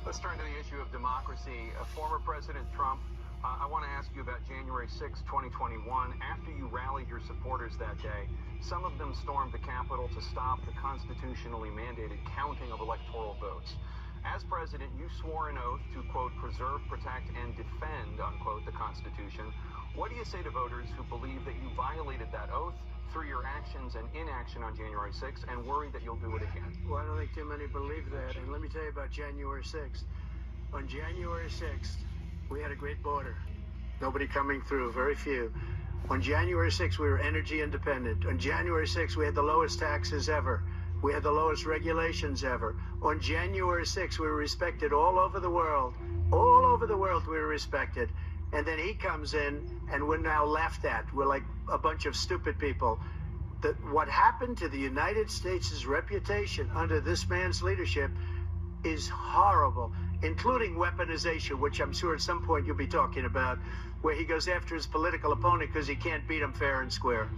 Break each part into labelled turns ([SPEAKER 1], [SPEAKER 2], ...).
[SPEAKER 1] Let's turn to the issue of democracy. Former President Trump, I want to ask you about January 6, 2021. After you rallied your supporters that day, some of them stormed the Capitol to stop the constitutionally mandated counting of electoral votes. As president, you swore an oath to, quote, preserve, protect, and defend, unquote, the Constitution. What do you say to voters who believe that you violated that oath through your actions and inaction on January 6th and worry that you'll do it again?
[SPEAKER 2] Well, I don't think too many believe that. And let me tell you about January 6th. On January 6th, we had a great border. Nobody coming through, very few. On January 6th, we were energy independent. On January 6th, we had the lowest taxes ever. We had the lowest regulations ever. On January 6th, we were respected all over the world. All over the world, we were respected. And then he comes in, and we're now laughed at. We're like a bunch of stupid people. What happened to the United States' reputation under this man's leadership is horrible, including weaponization, which I'm sure at some point you'll be talking about, where he goes after his political opponent because he can't beat him fair and square.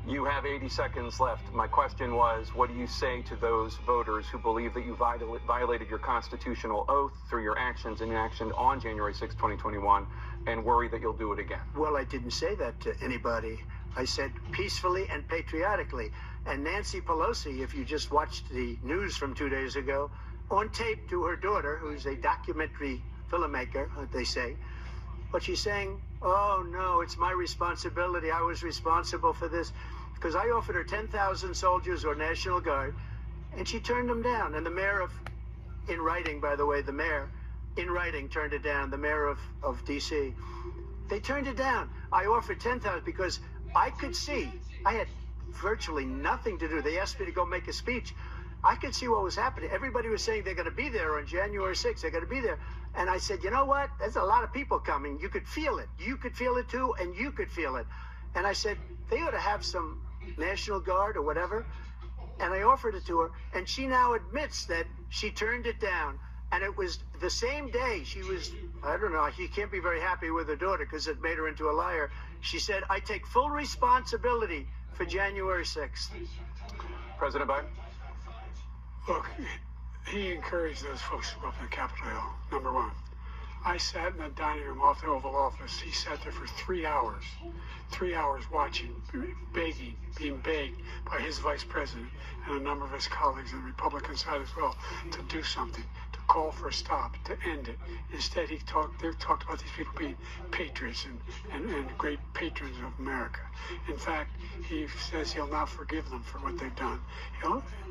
[SPEAKER 1] You have 80 seconds left. My question was, what do you say to those voters who believe that you violated your constitutional oath through your actions and inaction on January 6, 2021, and worry that you'll do it again?
[SPEAKER 2] Well, I didn't say that to anybody. I said peacefully and patriotically. And Nancy Pelosi, if you just watched the news from 2 days ago, on tape to her daughter, who's a documentary filmmaker, they say, but she's saying, oh, no, it's my responsibility. I was responsible for this. Because I offered her 10,000 soldiers or National Guard, and she turned them down. And the mayor in writing, by the way, the mayor, in writing, turned it down, the mayor of D.C. They turned it down. I offered 10,000 because I could see, I had virtually nothing to do. They asked me to go make a speech. I could see what was happening. Everybody was saying they're going to be there on January 6th. They're going to be there. And I said, you know what? There's a lot of people coming. You could feel it. You could feel it too, and you could feel it. And I said, they ought to have some National Guard or whatever. And I offered it to her. And she now admits that she turned it down. And it was the same day she was, I don't know, she can't be very happy with her daughter because it made her into a liar. She said, I take full responsibility for January 6th.
[SPEAKER 1] President Biden?
[SPEAKER 3] Look, he encouraged those folks to go up to Capitol Hill, number one. I sat in the dining room off the Oval Office. He sat there for 3 hours watching, begging, being begged by his vice president and a number of his colleagues on the Republican side as well to do something, to call for a stop, to end it. Instead, they talked about these people being patriots and great patrons of America. In fact, he says he'll not forgive them for what they've done.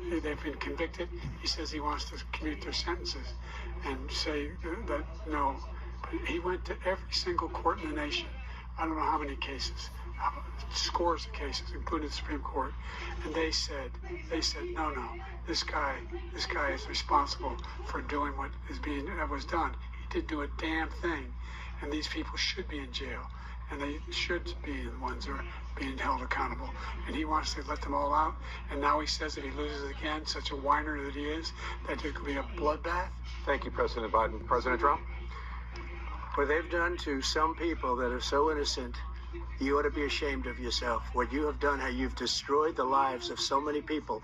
[SPEAKER 3] They've been convicted. He says he wants to commute their sentences and say that no. But he went to every single court in the nation. I don't know how many cases, scores of cases, including the Supreme Court, and they said, no, this guy is responsible for doing what was done. He didn't do a damn thing, and these people should be in jail, and they should be the ones that are being held accountable. And he wants to let them all out, and now he says if he loses again, such a whiner that he is, that there could be a bloodbath.
[SPEAKER 1] Thank you, President Biden. President Trump?
[SPEAKER 2] What they've done to some people that are so innocent, you ought to be ashamed of yourself. What you have done, how you've destroyed the lives of so many people.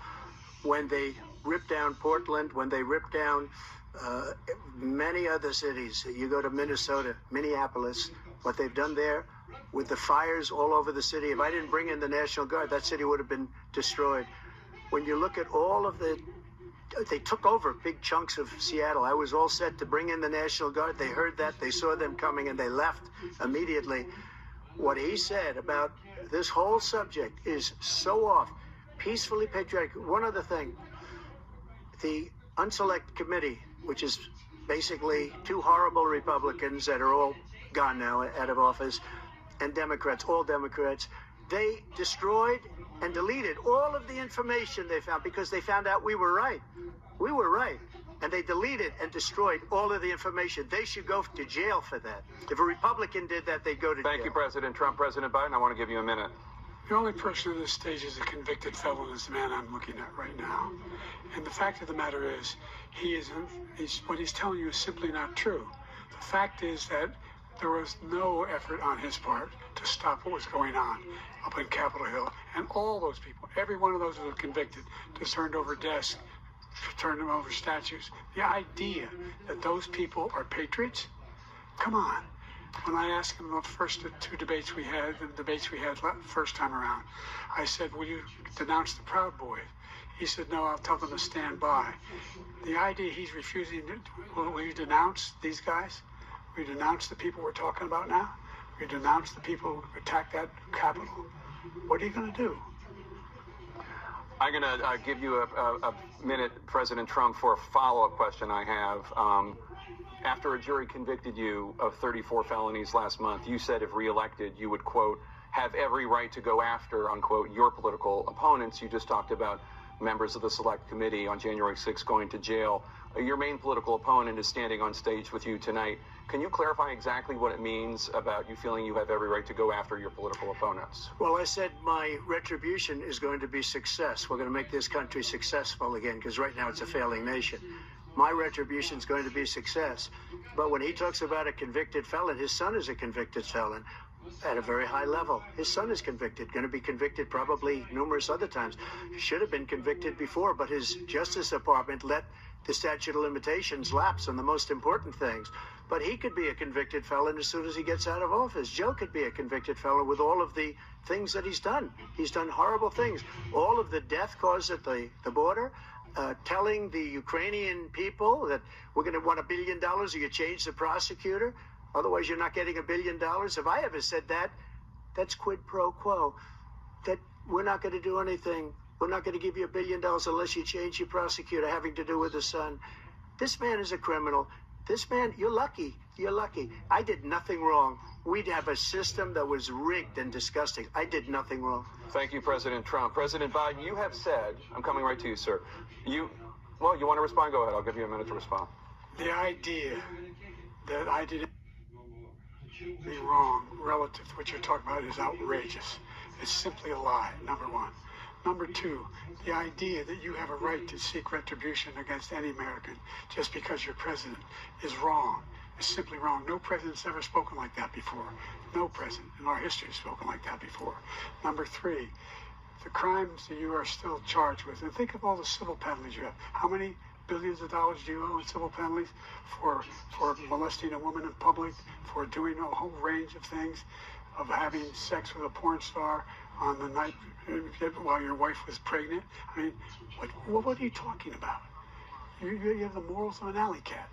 [SPEAKER 2] When they ripped down Portland, when they ripped down many other cities, you go to Minnesota, Minneapolis, what they've done there with the fires all over the city. If I didn't bring in the National Guard, that city would have been destroyed. When you look at all of they took over big chunks of Seattle. I was all set to bring in the National Guard. They heard that, they saw them coming, and they left immediately. What he said about this whole subject is so off. Peacefully patriotic. One other thing, the Unselect Committee, which is basically two horrible Republicans that are all gone now, out of office, and Democrats, all Democrats, they destroyed and deleted all of the information they found because they found out we were right. We were right. And they deleted and destroyed all of the information. They should go to jail for that. If a Republican did that, they'd go to jail.
[SPEAKER 1] Thank you, President Trump. President Biden, I want to give you a minute.
[SPEAKER 3] The only person on this stage is a convicted felon is the man I'm looking at right now. And the fact of the matter is, what he's telling you is simply not true. The fact is that there was no effort on his part to stop what was going on up in Capitol Hill. And all those people, every one of those who were convicted, just turned over desks, turn them over statues. The idea that those people are patriots, come on. When I asked him the first two debates we had, first time around, I said, will you denounce the Proud Boys? He said, no, I'll tell them to stand by. The idea he's refusing, will you denounce these guys? Will you denounce the people we're talking about now? Will you denounce the people who attacked that Capitol? What are you going to do?
[SPEAKER 1] I'm going to give you a minute, President Trump, for a follow-up question I have. After a jury convicted you of 34 felonies last month, you said if reelected, you would, quote, have every right to go after, unquote, your political opponents. You just talked about members of the Select Committee on January 6th going to jail. Your main political opponent is standing on stage with you tonight. Can you clarify exactly what it means about you feeling you have every right to go after your political opponents?
[SPEAKER 2] Well, I said my retribution is going to be success. We're going to make this country successful again, because right now it's a failing nation. My retribution is going to be success. But when he talks about a convicted felon, his son is a convicted felon at a very high level. His son is convicted, going to be convicted probably numerous other times. Should have been convicted before, but his Justice Department let the statute of limitations lapse on the most important things. But he could be a convicted felon as soon as he gets out of office. Joe could be a convicted felon with all of the things that he's done. He's done horrible things. All of the death caused at the border, telling the Ukrainian people that we're going to want $1 billion or you change the prosecutor. Otherwise, you're not getting $1 billion. If I ever said that, that's quid pro quo. That we're not going to do anything. We're not going to give you $1 billion unless you change your prosecutor having to do with the son. This man is a criminal. This man, you're lucky. You're lucky. I did nothing wrong. We'd have a system that was rigged and disgusting. I did nothing wrong.
[SPEAKER 1] Thank you, President Trump. President Biden, you have said, I'm coming right to you, sir. You want to respond? Go ahead. I'll give you a minute to respond.
[SPEAKER 3] The idea that I did anything wrong relative to what you're talking about is outrageous. It's simply a lie, number one. Number two, the idea that you have a right to seek retribution against any American just because you're president is wrong. It's simply wrong. No president's ever spoken like that before. No president in our history has spoken like that before. Number three, the crimes that you are still charged with, and think of all the civil penalties you have. How many billions of dollars do you owe in civil penalties for molesting a woman in public, for doing a whole range of things, of having sex with a porn star on the night while your wife was pregnant? I mean, what are you talking about? You have the morals of an alley cat.